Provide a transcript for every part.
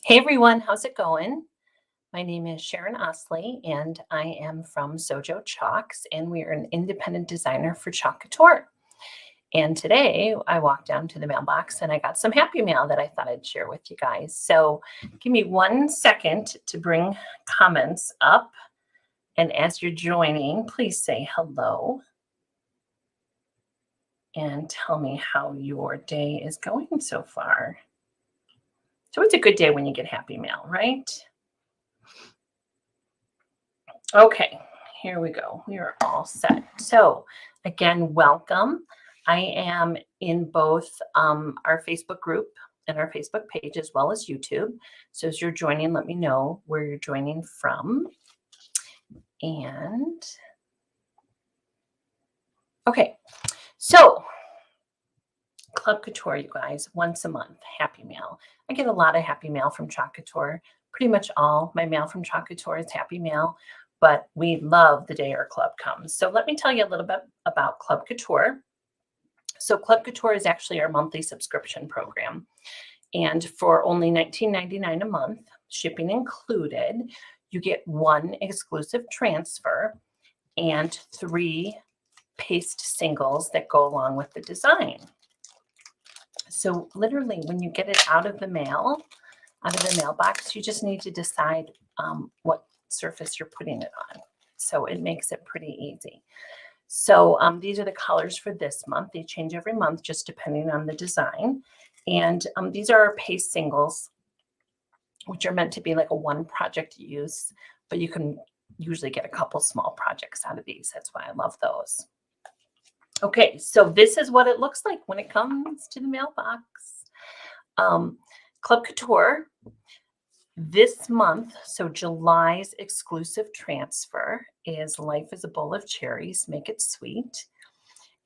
Hey everyone, how's it going? My name is Sharon Osley and I am from Sojo Chalks, and we are an independent designer for Chalk Couture. And today I walked down to the mailbox and I got some happy mail that I thought I'd share with you guys. So give me 1 second to bring comments up. And as you're joining, please say hello and tell me how your day is going so far. So it's a good day when you get happy mail, right? Okay, here we go. We are all set. So again, welcome. I am in both our Facebook group and our Facebook page as well as YouTube. So as you're joining, let me know where you're joining from. And okay, so Club Couture, you guys, once a month, happy mail. I get a lot of happy mail from Chalk Couture. Pretty much all my mail from Chalk Couture is happy mail, but we love the day our club comes. So let me tell you a little bit about Club Couture. So Club Couture is actually our monthly subscription program. And for only $19.99 a month, shipping included, you get 1 exclusive transfer and 3 paste singles that go along with the design. So literally when you get it out of the mailbox, you just need to decide what surface you're putting it on. So it makes it pretty easy. So these are the colors for this month. They change every month just depending on the design. And these are our paste singles, which are meant to be like a 1 project use, but you can usually get a couple small projects out of these. That's why I love those. Okay, so this is what it looks like when it comes to the mailbox. Club Couture, this month, so July's exclusive transfer is Life is a Bowl of Cherries, Make It Sweet.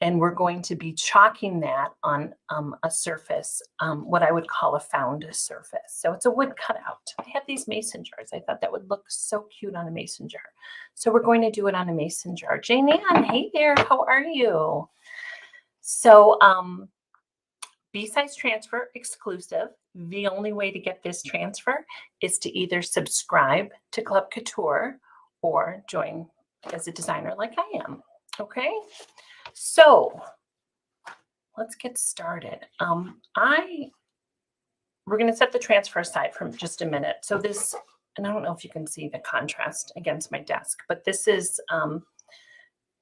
And we're going to be chalking that on a surface, what I would call a found surface. So it's a wood cutout. I have these mason jars. I thought that would look so cute on a mason jar. So we're going to do it on a mason jar. Jane Ann, hey there, how are you? So B-size transfer exclusive. The only way to get this transfer is to either subscribe to Club Couture or join as a designer like I am. Okay, so let's get started. We're going to set the transfer aside for just a minute. So this, and I don't know if you can see the contrast against my desk, but this is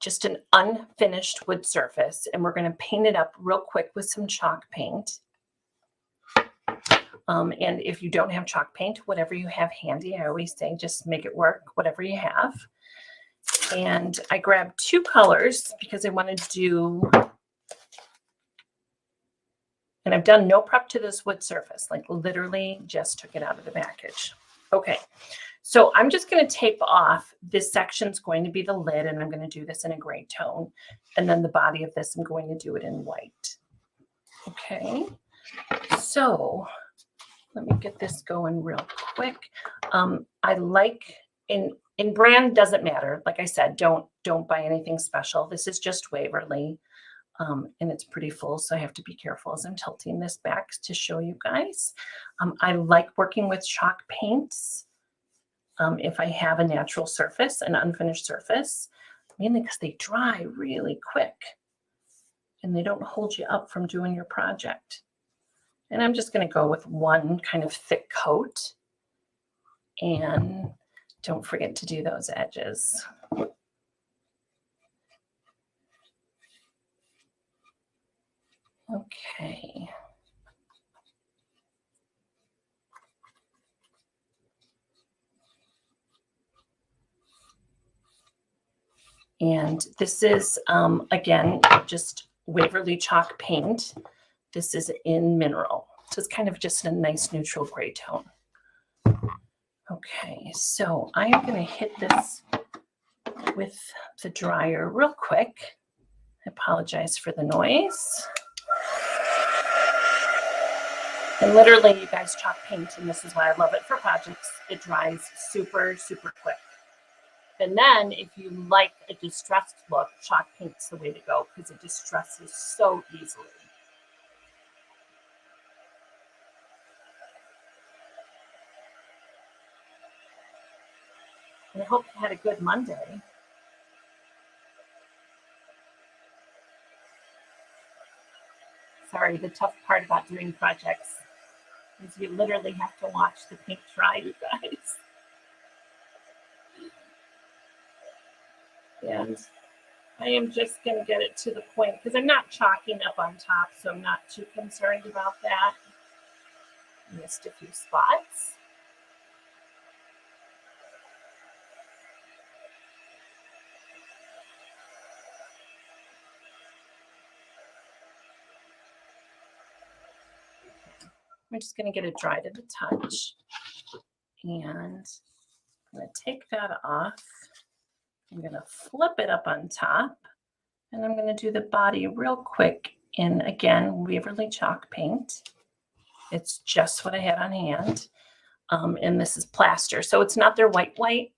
just an unfinished wood surface, and we're going to paint it up real quick with some chalk paint. And if you don't have chalk paint, whatever you have handy, I always say just make it work, whatever you have. And I grabbed 2 colors because I wanted to do, and I've done no prep to this wood surface, like literally just took it out of the package. Okay, so I'm just going to tape off. This section's going to be the lid, and I'm going to do this in a gray tone. And then the body of this, I'm going to do it in white. Okay, so let me get this going real quick. I like, in brand doesn't matter. Like I said, don't buy anything special. This is just Waverly, and it's pretty full, so I have to be careful as I'm tilting this back to show you guys. I like working with chalk paints if I have a natural surface, an unfinished surface, mainly because they dry really quick and they don't hold you up from doing your project. And I'm just going to go with 1 kind of thick coat. And don't forget to do those edges. Okay. And this is, again, just Waverly chalk paint. This is in mineral. So it's kind of just a nice neutral gray tone. Okay, so I am going to hit this with the dryer real quick. I apologize for the noise. And literally, you guys, chalk paint, and this is why I love it for projects, it dries super, super quick. And then if you like a distressed look, chalk paint's the way to go because it distresses so easily. And I hope you had a good Monday. Sorry, the tough part about doing projects is you literally have to watch the paint dry, you guys. And I am just going to get it to the point because I'm not chalking up on top, so I'm not too concerned about that. Missed a few spots. I'm just going to get it dry to the touch. And I'm going to take that off. I'm going to flip it up on top. And I'm going to do the body real quick in, again, Waverly chalk paint. It's just what I had on hand. And this is plaster. So it's not their white.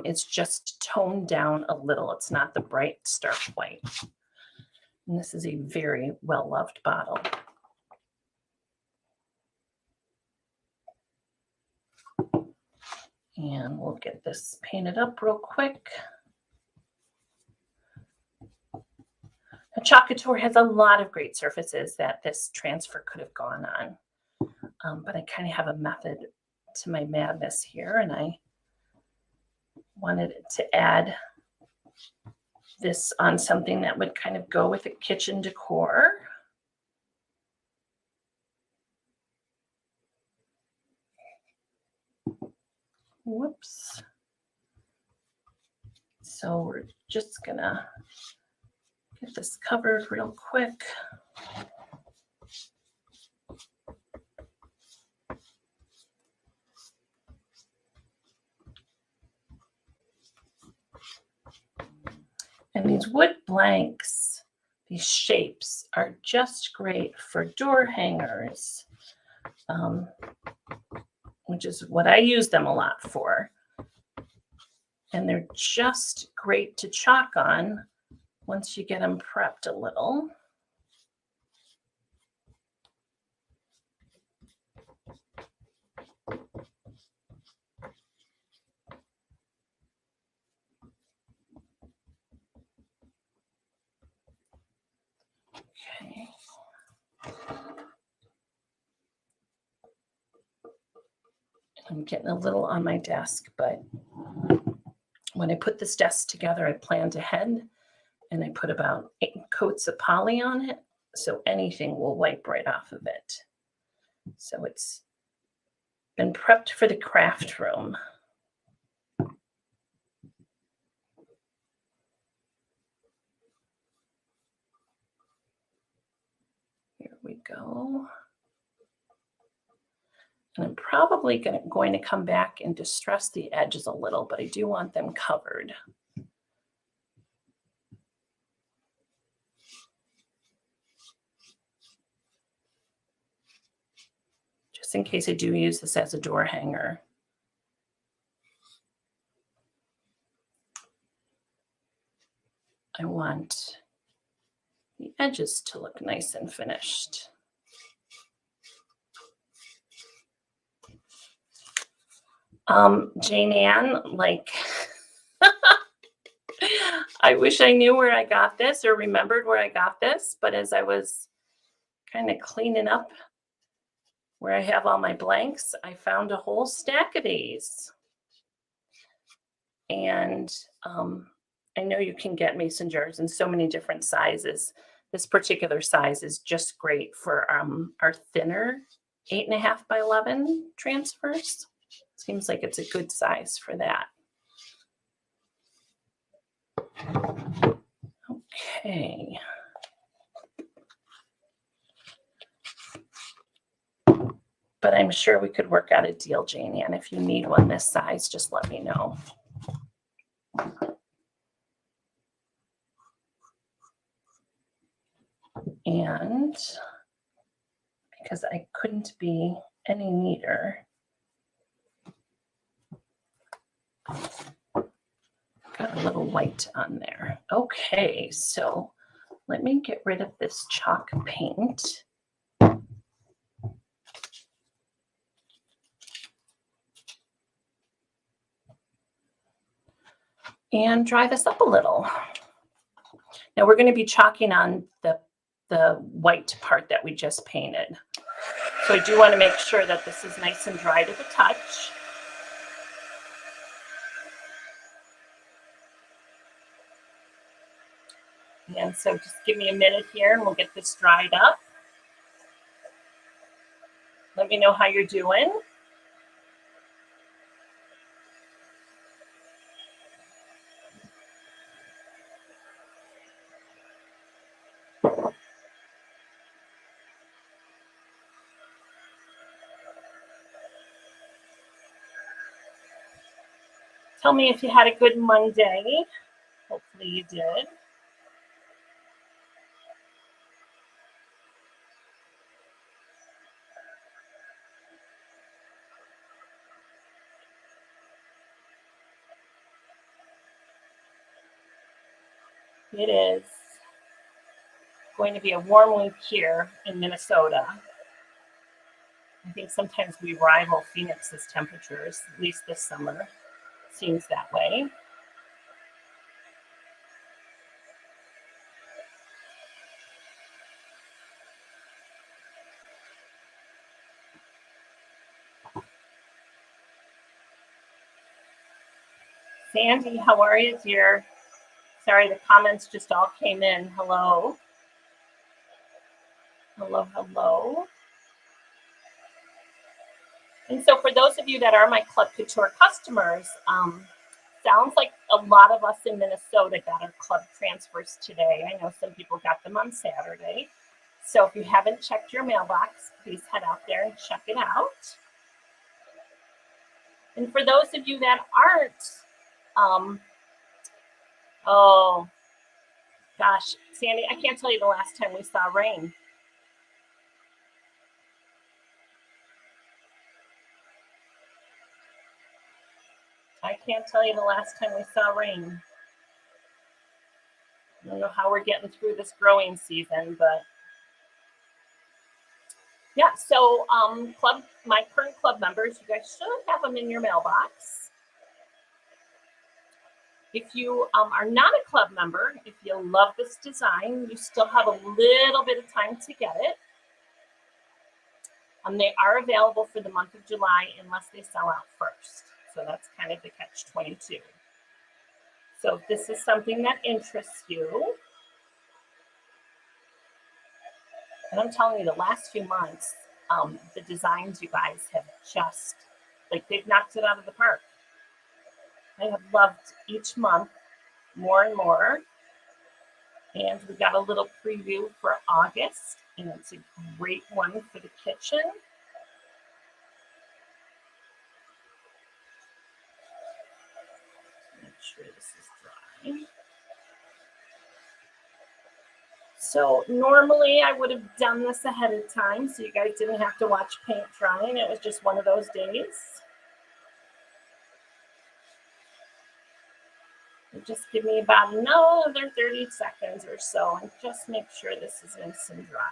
It's just toned down a little. It's not the bright, stark white. And this is a very well-loved bottle. And we'll get this painted up real quick. Now, Chalk Couture has a lot of great surfaces that this transfer could have gone on. But I kind of have a method to my madness here, and I wanted to add this on something that would kind of go with the kitchen decor. Whoops. So we're just gonna get this covered real quick. And these wood blanks, these shapes are just great for door hangers, which is what I use them a lot for. And they're just great to chalk on once you get them prepped a little. Okay. I'm getting a little on my desk, but when I put this desk together, I planned ahead and I put about 8 coats of poly on it, so anything will wipe right off of it. So it's been prepped for the craft room. Here we go. And I'm probably going to come back and distress the edges a little, but I do want them covered. Just in case I do use this as a door hanger. I want the edges to look nice and finished. Jane Ann, like, I wish I knew where I got this or remembered where I got this, but as I was kind of cleaning up where I have all my blanks, I found a whole stack of these. And I know you can get mason jars in so many different sizes. This particular size is just great for our thinner 8.5 by 11 transfers. Seems like it's a good size for that. Okay. But I'm sure we could work out a deal, Jane Ann. If you need one this size, just let me know. And because I couldn't be any neater, got a little white on there. Okay, so let me get rid of this chalk paint. and dry this up a little. Now we're going to be chalking on the white part that we just painted. So I do want to make sure that this is nice and dry to the touch. And so just give me a minute here and we'll get this dried up. Let me know how you're doing. Tell me if you had a good Monday. Hopefully you did. It is going to be a warm week here in Minnesota. I think sometimes we rival Phoenix's temperatures, at least this summer. Seems that way. Sandy, how are you, dear? Sorry, the comments just all came in. Hello. Hello, hello. And so for those of you that are my Club Couture customers, sounds like a lot of us in Minnesota got our club transfers today. I know some people got them on Saturday. So if you haven't checked your mailbox, please head out there and check it out. And for those of you that aren't, oh gosh, Sandy, I can't tell you the last time we saw rain. I can't tell you the last time we saw rain. I don't know how we're getting through this growing season, but yeah, so my current club members, you guys should have them in your mailbox. If you are not a club member, if you love this design, you still have a little bit of time to get it. They are available for the month of July unless they sell out first. So that's kind of the catch-22. So if this is something that interests you, and I'm telling you, the last few months, the designs you guys have just, like, they've knocked it out of the park. I have loved each month more and more. And we got a little preview for August, and it's a great one for the kitchen. Make sure this is dry. So normally I would have done this ahead of time so you guys didn't have to watch paint drying. It was just one of those days. Just give me about another 30 seconds or so and just make sure this is nice and dry.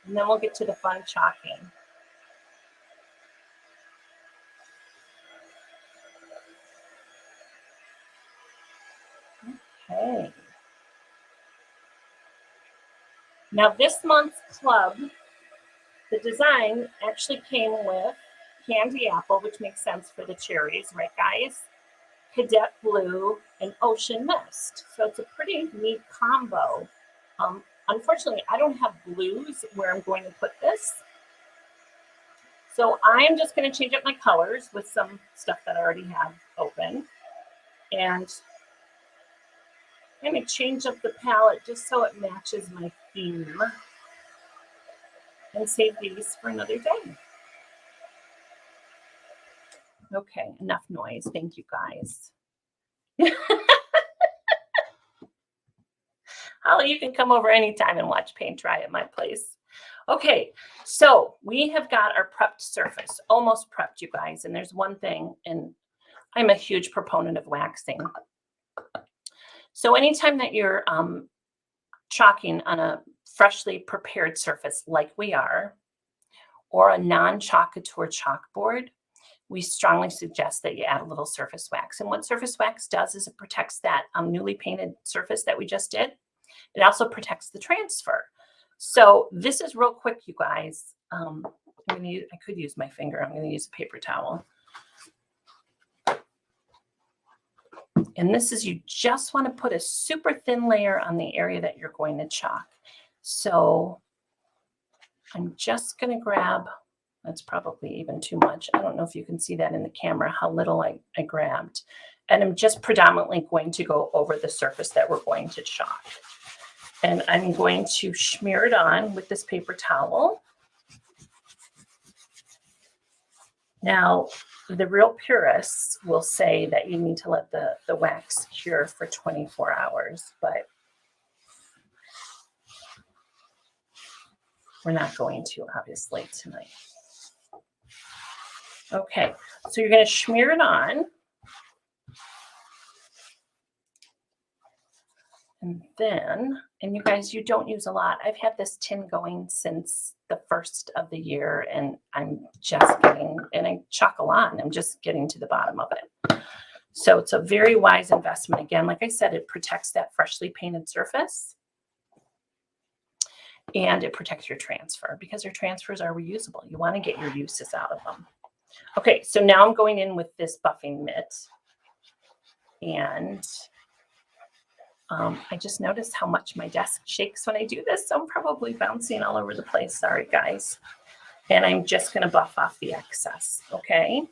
And then we'll get to the fun chalking. Okay. Now this month's club, the design actually came with candy apple, which makes sense for the cherries, right guys? Cadet blue and ocean mist. So it's a pretty neat combo. Unfortunately, I don't have blues where I'm going to put this. So I'm just going to change up my colors with some stuff that I already have open. And I'm going to change up the palette just so it matches my theme. And save these for another day. Okay, enough noise. Thank you, guys. Holly, you can come over anytime and watch paint dry at my place. Okay, so we have got our prepped surface, almost prepped, you guys. And there's one thing, and I'm a huge proponent of waxing. So anytime that you're chalking on a freshly prepared surface like we are, or a non-Chalk Couture chalkboard, we strongly suggest that you add a little surface wax. And what surface wax does is it protects that newly painted surface that we just did. It also protects the transfer. So this is real quick, you guys. I could use my finger. I'm going to use a paper towel. And this is, you just want to put a super thin layer on the area that you're going to chalk. So I'm just going to grab, that's probably even too much. I don't know if you can see that in the camera, how little I grabbed. And I'm just predominantly going to go over the surface that we're going to chalk. And I'm going to smear it on with this paper towel. Now, the real purists will say that you need to let the wax cure for 24 hours, but we're not going to, obviously, tonight. Okay, so you're going to smear it on. And then, and you guys, you don't use a lot. I've had this tin going since the first of the year, and I'm just getting, and I chalk a lot, and I'm just getting to the bottom of it. So it's a very wise investment. Again, like I said, it protects that freshly painted surface, and it protects your transfer because your transfers are reusable. You want to get your uses out of them. Okay, so now I'm going in with this buffing mitt, and I just noticed how much my desk shakes when I do this, so I'm probably bouncing all over the place. Sorry, guys. And I'm just going to buff off the excess, okay?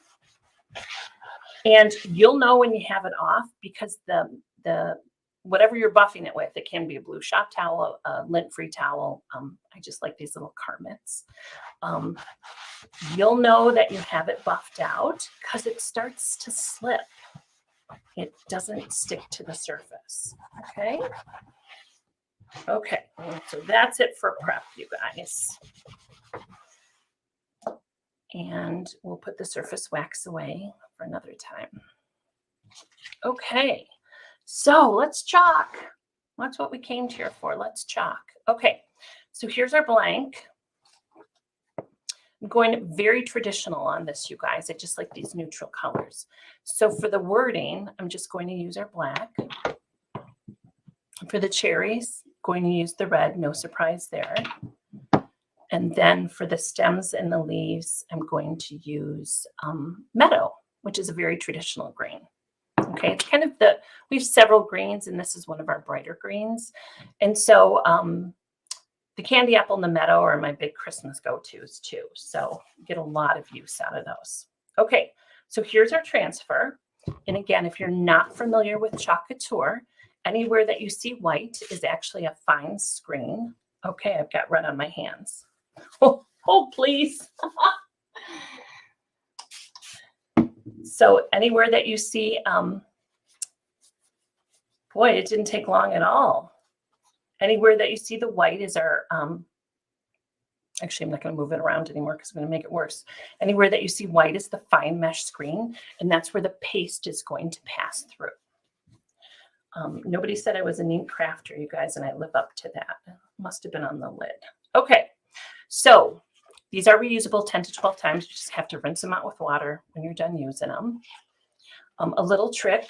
And you'll know when you have it off because the whatever you're buffing it with, it can be a blue shop towel, a lint-free towel. I just like these little car mitts. You'll know that you have it buffed out because it starts to slip. It doesn't stick to the surface, okay? Okay, so that's it for prep, you guys. And we'll put the surface wax away for another time. Okay, so let's chalk. That's what we came here for. Let's chalk. Okay, so here's our blank. I'm going very traditional on this, you guys. I just like these neutral colors. So for the wording, I'm just going to use our black. For the cherries, going to use the red, no surprise there. And then for the stems and the leaves, I'm going to use meadow, which is a very traditional green. Okay, it's kind of we have several greens, and this is one of our brighter greens. And so the candy apple and the meadow are my big Christmas go-tos too. So get a lot of use out of those. Okay, so here's our transfer. And again, if you're not familiar with Chalk Couture, anywhere that you see white is actually a fine screen. Okay, I've got red on my hands. Oh please. So anywhere that you see, boy, it didn't take long at all. Anywhere that you see the white is our, actually, I'm not going to move it around anymore because I'm going to make it worse. Anywhere that you see white is the fine mesh screen, and that's where the paste is going to pass through. Nobody said I was a neat crafter, you guys, and I live up to that. It must have been on the lid. Okay, so these are reusable 10 to 12 times. You just have to rinse them out with water when you're done using them. A little trick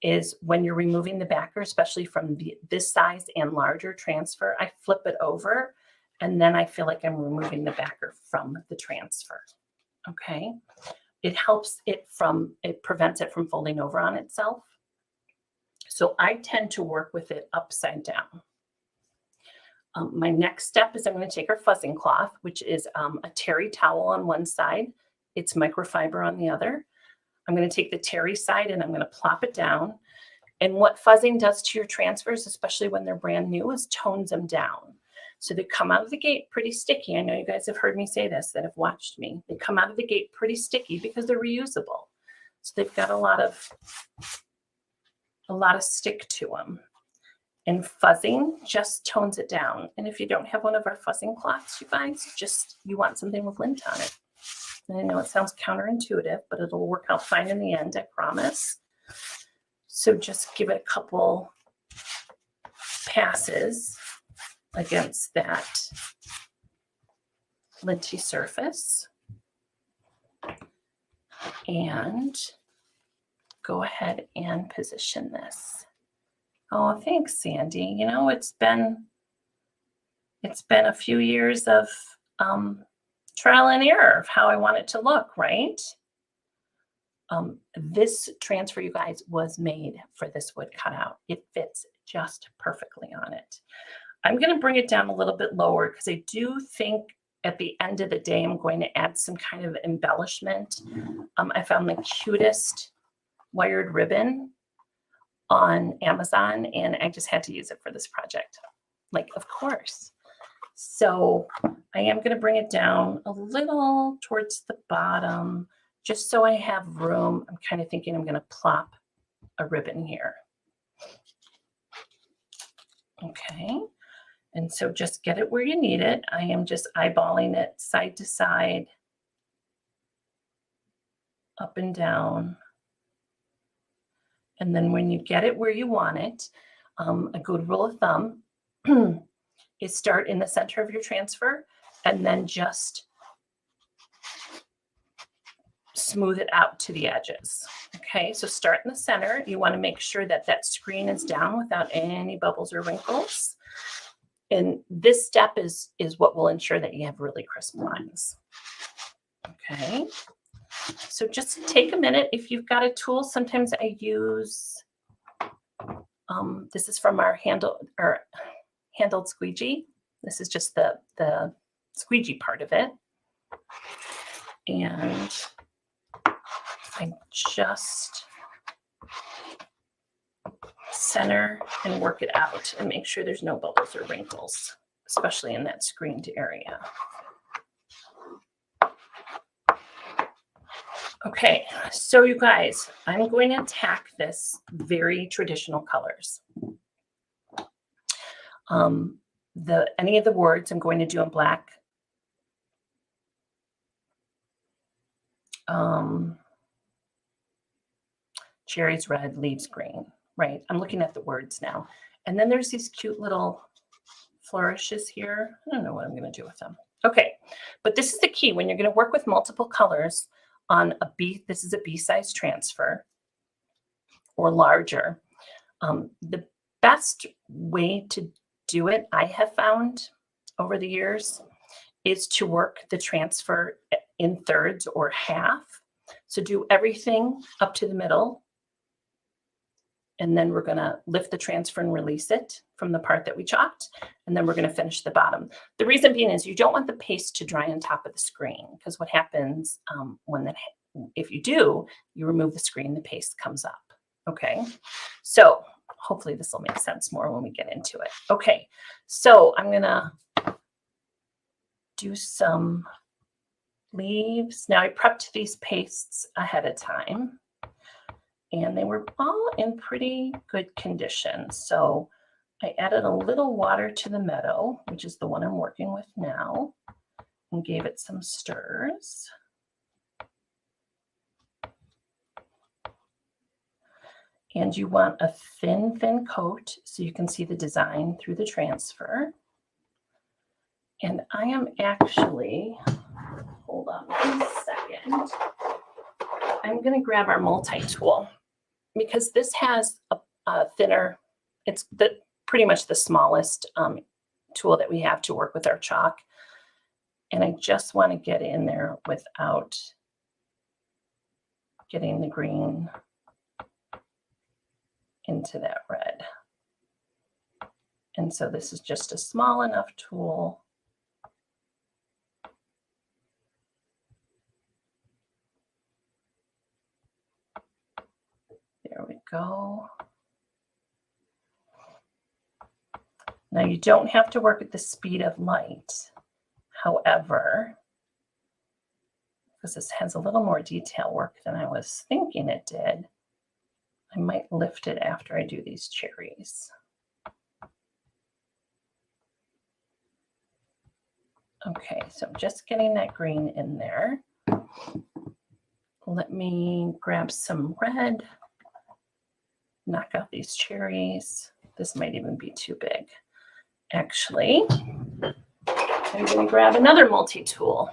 is when you're removing the backer, especially from this size and larger transfer, I flip it over, and then I feel like I'm removing the backer from the transfer, okay? It helps it prevents it from folding over on itself. So I tend to work with it upside down. My next step is I'm going to take our fuzzing cloth, which is a terry towel on one side. It's microfiber on the other. I'm going to take the terry side and I'm going to plop it down. And what fuzzing does to your transfers, especially when they're brand new, is tones them down. So they come out of the gate pretty sticky. I know you guys have heard me say this that have watched me. They come out of the gate pretty sticky because they're reusable. So they've got a lot of stick to them. And fuzzing just tones it down. And if you don't have one of our fuzzing cloths, you guys, you want something with lint on it. And I know it sounds counterintuitive, but it'll work out fine in the end, I promise. So just give it a couple passes against that linty surface and go ahead and position this. Oh, thanks, Sandy. You know, it's been a few years of trial and error of how I want it to look, right? This transfer, you guys, was made for this wood cutout. It fits just perfectly on it. I'm going to bring it down a little bit lower because I do think at the end of the day, I'm going to add some kind of embellishment. I found the cutest wired ribbon on Amazon, and I just had to use it for this project. Like, of course. So I am going to bring it down a little towards the bottom, just so I have room. I'm kind of thinking I'm going to plop a ribbon here. Okay. And so just get it where you need it. I am just eyeballing it side to side, up and down. And then when you get it where you want it, a good rule of thumb is start in the center of your transfer and then just smooth it out to the edges. Okay, so start in the center. You want to make sure that that screen is down without any bubbles or wrinkles. And this step is what will ensure that you have really crisp lines. Okay, so just take a minute. If you've got a tool, sometimes I use, this is from our handled squeegee. This is just the squeegee part of it. And I just center and work it out and make sure there's no bubbles or wrinkles, especially in that screened area. Okay, so you guys, I'm going to tack this very traditional colors. Any of the words I'm going to do in black. Cherries red, leaves green, right? I'm looking at the words now. And then there's these cute little flourishes here. I don't know what I'm going to do with them. Okay, but this is the key. When you're going to work with multiple colors on a B, this is a B-size transfer or larger. The best way to do it, I have found over the years, is to work the transfer in thirds or half. So do everything up to the middle. And then we're going to lift the transfer and release it from the part that we chopped. And then we're going to finish the bottom. The reason being is you don't want the paste to dry on top of the screen, because what happens if you do, you remove the screen, the paste comes up. Okay, so hopefully this will make sense more when we get into it. Okay, so I'm going to do some leaves. Now I prepped these pastes ahead of time, and they were all in pretty good condition. So I added a little water to the meadow, which is the one I'm working with now, and gave it some stirs. And you want a thin coat so you can see the design through the transfer. And I am actually, hold on 1 second. I'm going to grab our multi-tool because this has a thinner, it's pretty much the smallest tool that we have to work with our chalk. And I just want to get in there without getting the green into that red. And so this is just a small enough tool. There we go. Now you don't have to work at the speed of light. However, because this has a little more detail work than I was thinking it did, I might lift it after I do these cherries. Okay, so I'm just getting that green in there. Let me grab some red, knock out these cherries. This might even be too big. Actually, I'm going to grab another multi-tool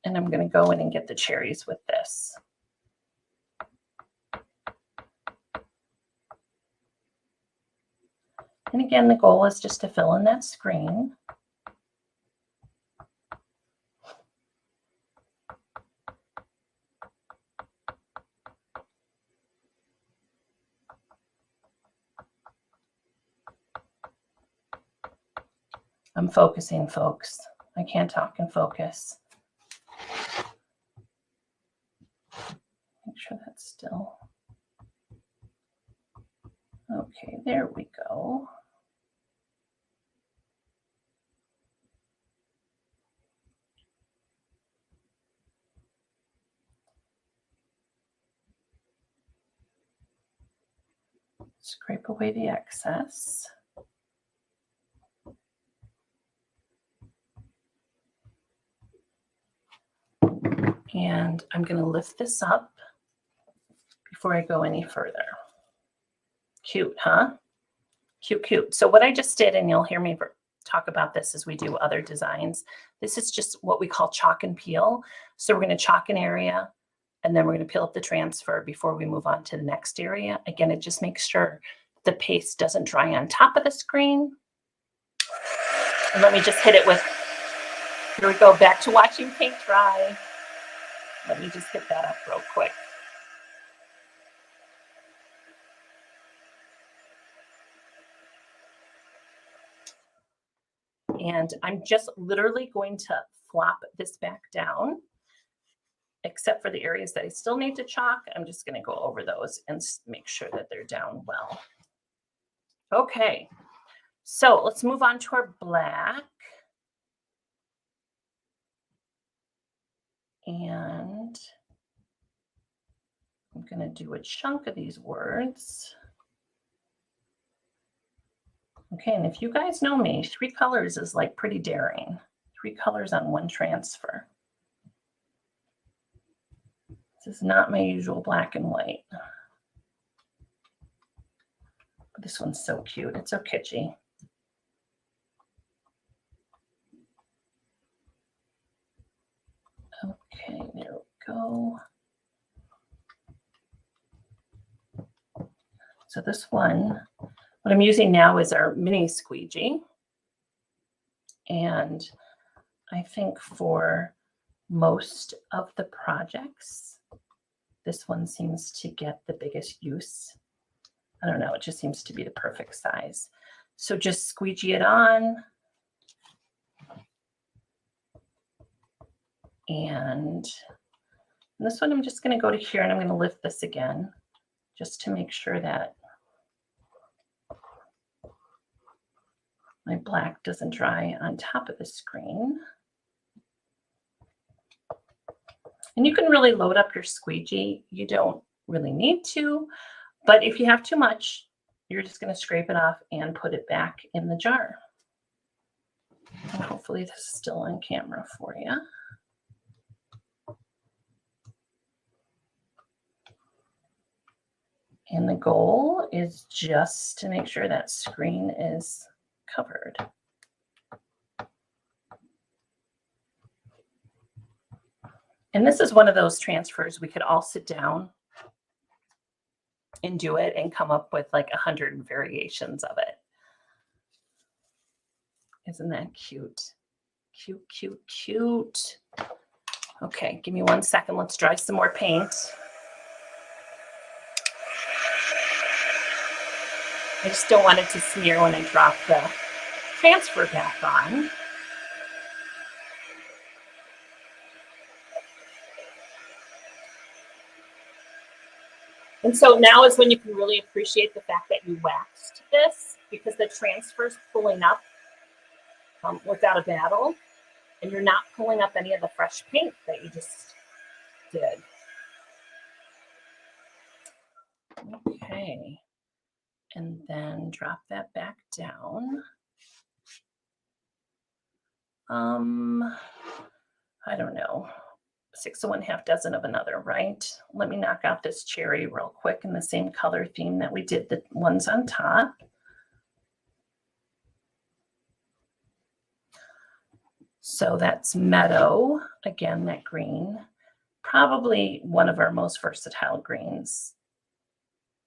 and I'm going to go in and get the cherries with this. And again, the goal is just to fill in that screen. I'm focusing, folks. I can't talk and focus. Make sure that's still. Okay, there we go. Scrape away the excess. And I'm going to lift this up before I go any further. Cute, huh? Cute, cute. So what I just did, and you'll hear me talk about this as we do other designs, this is just what we call chalk and peel. So we're going to chalk an area, and then we're going to peel up the transfer before we move on to the next area. Again, it just makes sure the paste doesn't dry on top of the screen. And let me just hit it with, here we go, back to watching paint dry. Let me just hit that up real quick. And I'm just literally going to flop this back down, except for the areas that I still need to chalk. I'm just going to go over those and make sure that they're down well. Okay, so let's move on to our black. And I'm going to do a chunk of these words. Okay, and if you guys know me, 3 colors is like pretty daring. 3 colors on one transfer. This is not my usual black and white. But this one's so cute. It's so kitschy. Okay, there we go. So this one, what I'm using now is our mini squeegee. And I think for most of the projects, this one seems to get the biggest use. I don't know, it just seems to be the perfect size. So just squeegee it on. And this one, I'm just going to go to here and I'm going to lift this again just to make sure that my black doesn't dry on top of the screen. And you can really load up your squeegee. You don't really need to, but if you have too much, you're just going to scrape it off and put it back in the jar. And hopefully this is still on camera for you. And the goal is just to make sure that screen is covered. And this is one of those transfers we could all sit down and do it and come up with like 100 variations of it. Isn't that cute? Cute, cute, cute. Okay, give me 1 second. Let's dry some more paint. I just don't want it to smear when I drop the transfer back on. And so now is when you can really appreciate the fact that you waxed this, because the transfer's pulling up without a battle, and you're not pulling up any of the fresh paint that you just did. Okay. And then drop that back down. I don't know, 6 of one, half dozen of another, right? Let me knock out this cherry real quick in the same color theme that we did the ones on top. So that's Meadow, again, that green. Probably one of our most versatile greens.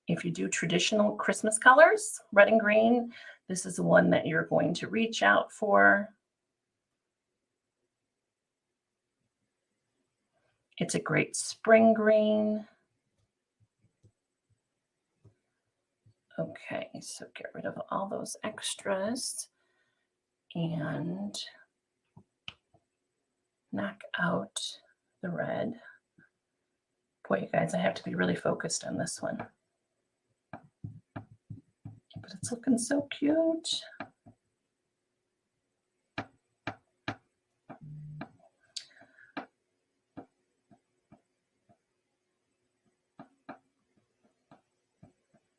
If you do traditional Christmas colors, red and green, this is the one that you're going to reach out for. It's a great spring green. Okay, so get rid of all those extras and knock out the red. Boy, you guys, I have to be really focused on this one. But it's looking so cute.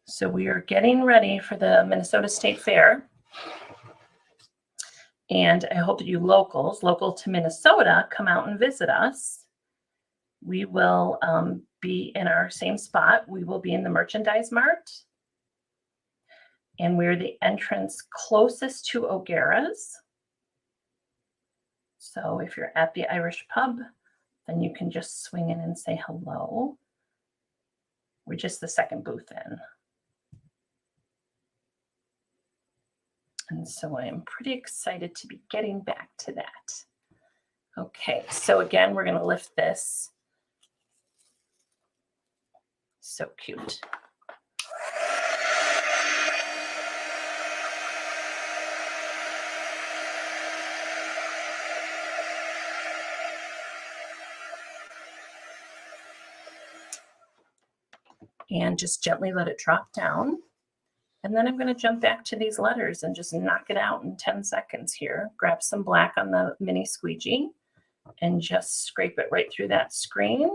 So we are getting ready for the Minnesota State Fair. And I hope that you locals, local to Minnesota, come out and visit us. We will be in our same spot. We will be in the Merchandise Mart. And we're the entrance closest to O'Gara's. So if you're at the Irish Pub, then you can just swing in and say hello. We're just the second booth in. And so I am pretty excited to be getting back to that. Okay, so again, we're going to lift this. So cute. And just gently let it drop down. And then I'm going to jump back to these letters and just knock it out in 10 seconds here. Grab some black on the mini squeegee and just scrape it right through that screen.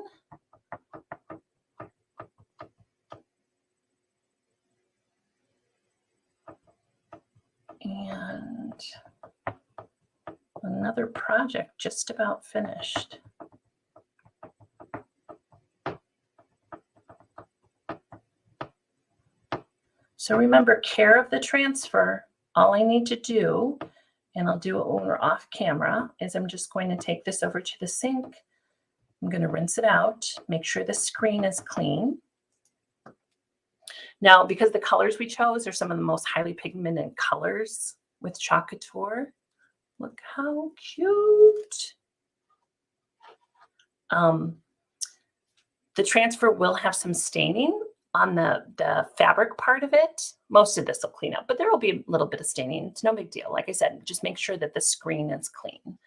And another project just about finished. So remember, care of the transfer, all I need to do, and I'll do it when we're off camera, is I'm just going to take this over to the sink. I'm going to rinse it out, make sure the screen is clean. Now, because the colors we chose are some of the most highly pigmented colors with Chalk Couture, look how cute. The transfer will have some staining on the fabric part of it. Most of this will clean up, but there will be a little bit of staining. It's no big deal. Like I said, just make sure that the screen is clean.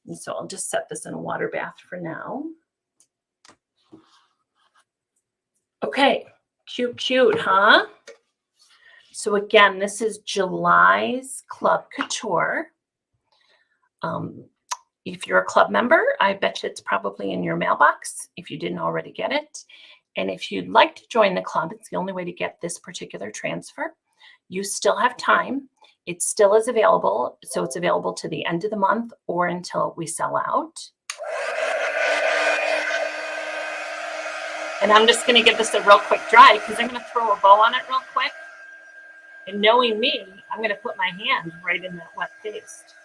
And so I'll just set this in a water bath for now. Okay, cute, cute, huh? So again, this is July's Club Couture. If you're a club member, I bet you it's probably in your mailbox if you didn't already get it. And if you'd like to join the club, it's the only way to get this particular transfer. You still have time. It still is available. So it's available to the end of the month or until we sell out. And I'm just going to give this a real quick dry because I'm going to throw a bow on it real quick. And knowing me, I'm going to put my hand right in that wet paste.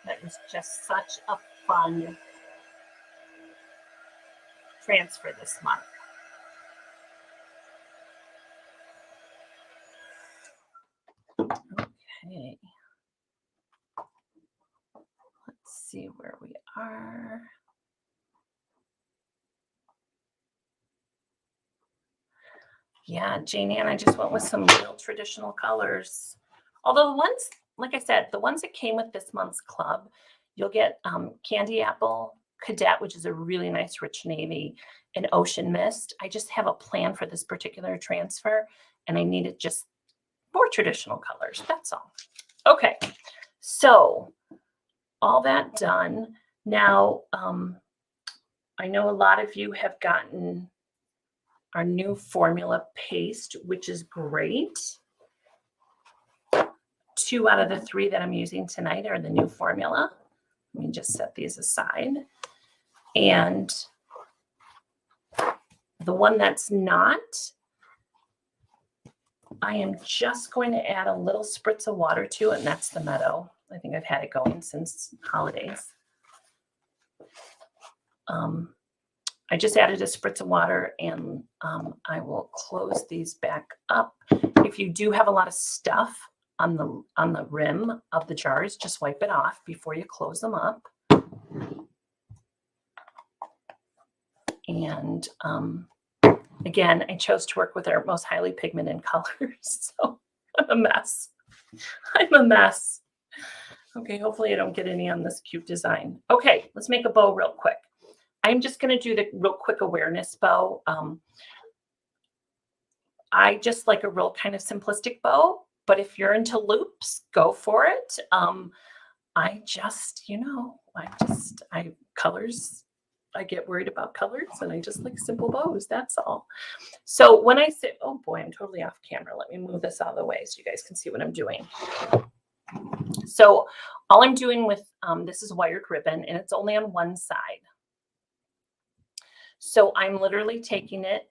That was just such a fun transfer this month. Okay. Let's see where we are. Yeah, Jane Ann, I just went with some real traditional colors. Although the ones, like I said, the ones that came with this month's club, you'll get Candy Apple, Cadet, which is a really nice rich navy, and Ocean Mist. I just have a plan for this particular transfer, and I needed just more traditional colors. That's all. Okay, so all that done. Now, I know a lot of you have gotten our new formula paste, which is great. 2 out of the 3 that I'm using tonight are the new formula. Let me just set these aside. And the one that's not, I am just going to add a little spritz of water to it, and that's the Meadow. I think I've had it going since holidays. I just added a spritz of water, and I will close these back up. If you do have a lot of stuff on the rim of the jars, just wipe it off before you close them up. And again, I chose to work with our most highly pigmented colors, so I'm a mess. I'm a mess. Okay, hopefully I don't get any on this cute design. Okay, let's make a bow real quick. I'm just going to do the real quick awareness bow. I just like a real kind of simplistic bow, but if you're into loops, go for it. I just, you know, colors, I get worried about colors, and I just like simple bows. That's all. So when I say, oh boy, I'm totally off camera. Let me move this out of the way so you guys can see what I'm doing. So all I'm doing with this is wired ribbon, and it's only on one side. So I'm literally taking it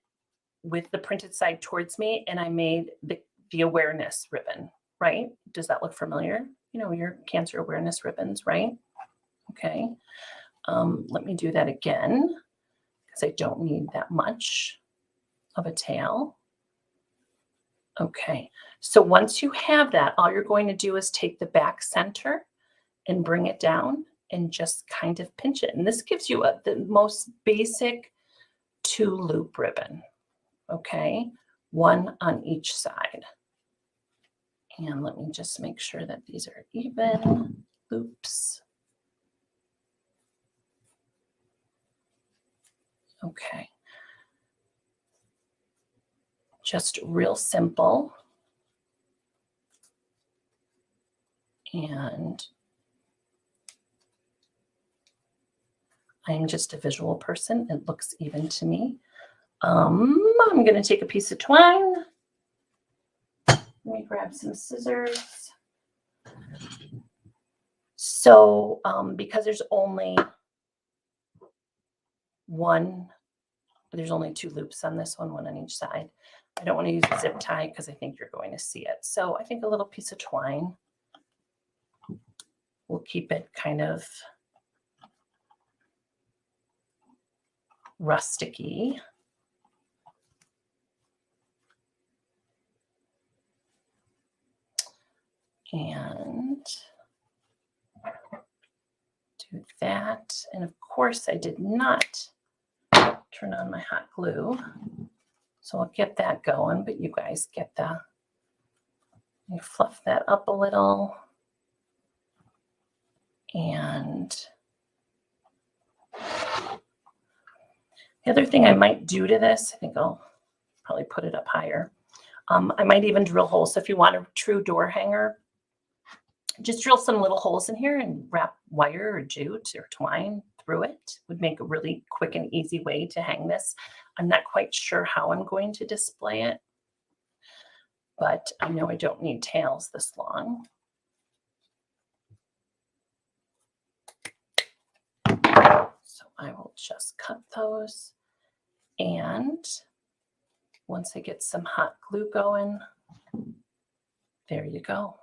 with the printed side towards me, and I made the awareness ribbon, right? Does that look familiar? You know, your cancer awareness ribbons, right? Okay. Let me do that again, because I don't need that much of a tail. Okay. So once you have that, all you're going to do is take the back center and bring it down and just kind of pinch it. And this gives you the most basic 2-loop ribbon. Okay. One on each side. And let me just make sure that these are even loops. Okay. Just real simple. And I'm just a visual person. It looks even to me. I'm going to take a piece of twine. Let me grab some scissors. So because there's only there's only 2 loops on this one on each side. I don't want to use a zip tie because I think you're going to see it. So I think a little piece of twine will keep it kind of rusticy. And do that. And of course, I did not turn on my hot glue. So I'll get that going, but you guys get you fluff that up a little. And the other thing I might do to this, I think I'll probably put it up higher. I might even drill holes. So if you want a true door hanger, just drill some little holes in here and wrap wire or jute or twine through it. Would make a really quick and easy way to hang this. I'm not quite sure how I'm going to display it, but I know I don't need tails this long. So I will just cut those, and once I get some hot glue going, there you go.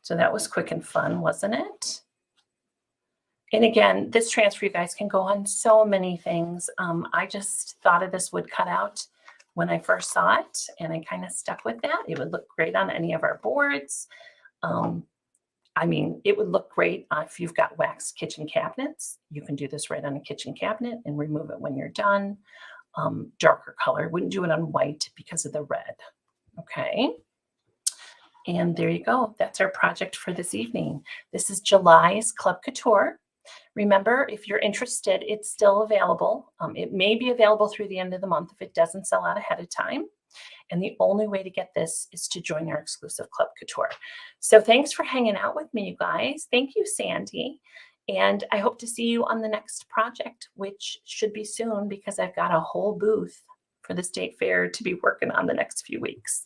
So that was quick and fun, wasn't it? And again, this transfer, you guys, can go on so many things. I just thought of this wood cutout when I first saw it, and I kind of stuck with that. It would look great on any of our boards. I mean, it would look great if you've got waxed kitchen cabinets. You can do this right on a kitchen cabinet and remove it when you're done. Darker color. Wouldn't do it on white because of the red. Okay. And there you go. That's our project for this evening. This is July's Club Couture. Remember, if you're interested, it's still available. It may be available through the end of the month if it doesn't sell out ahead of time. And the only way to get this is to join our exclusive Club Couture. So thanks for hanging out with me, you guys. Thank you, Sandy. And I hope to see you on the next project, which should be soon because I've got a whole booth for the State Fair to be working on the next few weeks.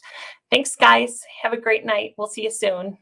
Thanks, guys. Have a great night. We'll see you soon.